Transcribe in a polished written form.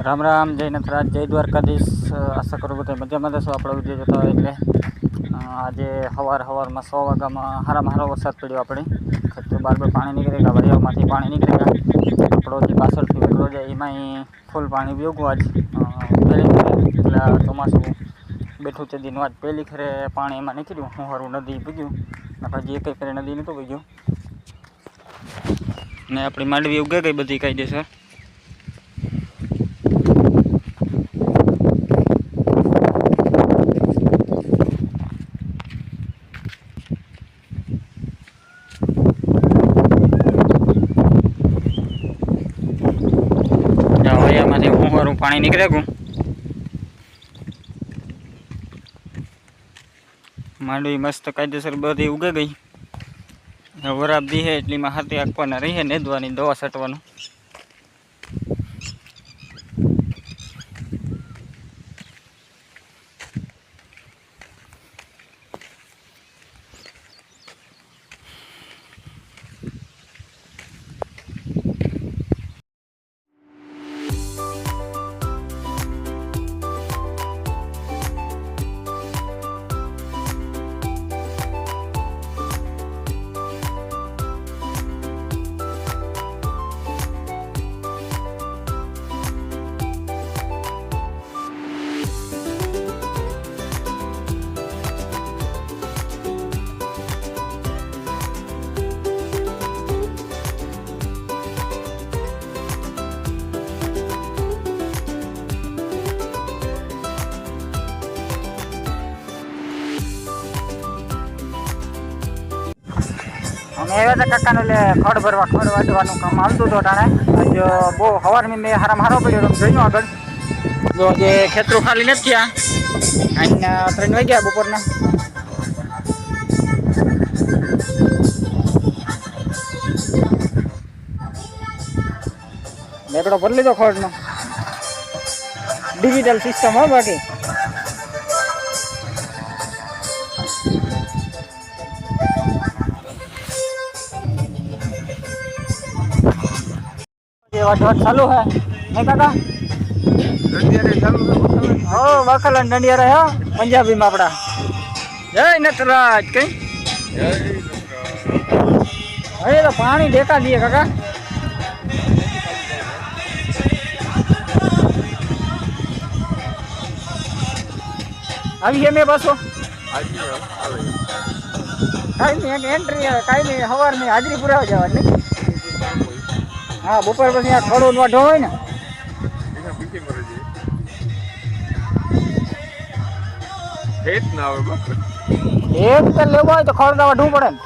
રામ રામ, જય નથરાજ, જય દ્વારકાધીશ। આશા કરું બધા મજામાં થશો। આપણે વિડીયો જોતા હોય એટલે આજે સવારમાં 100 વાગ્યામાં હારામાં વરસાદ પડ્યો। આપણે ખેતર બાર પાણી નીકળેગા, વરિયાળમાંથી પાણી નીકળેગા। આપણો જે પાછળથી વેકરો જાય એમાં ફૂલ પાણી વ્યોગું આજ પહેલી એટલે ચોમાસું બેઠું તે દિન આજ પહેલી ખરે પાણી એમાં નીકળ્યું। હું સારું નદી પૂગ્યું, હજી એક ફેરે નદી નહોતું પૂગ્યું ને આપણી માંડવી ઉગે ગઈ બધી કાયદેસર। પાણી નીકળે ગયું, માંડવી મસ્ત કાયદેસર બધી ઉગે ગઈ। વરાબ દી હે એટલીમાં હાથી આંકવાના રહી હે, નેદવાની દવા છાંટવાનું। અમે આવ્યા હતા કાકાને એટલે ખડ વાટવાનું કામ હાલતું હતું ટાણે। આજ બહુ સવારમાં મેં હારામાં હારો પડ્યો, તમે જોયું આગળ જો જે ખેતરો ખાલી નથી થયા। અહીંના 3 વાગ્યા બપોરના। લેકડો ભરી લીધો ખડનો, ડિજિટલ સિસ્ટમ હો બાકી। वाट चालू है नहीं काका? हो वखलन डंडिया रहा पंजाबी में अपना जय नटराज कहीं अरे तो पानी देखा दिए काका। अभी मैं बसो कहीं नहीं एंट्री है, कहीं नहीं हवार में हाजरी पूरा हो जावा नहीं। हाँ बपोर પછી આ ખડો વાઢો હોય ને ખેત ના આવે બસ એક તો લેવો હોય તો ખડો વાઢવું પડે ને।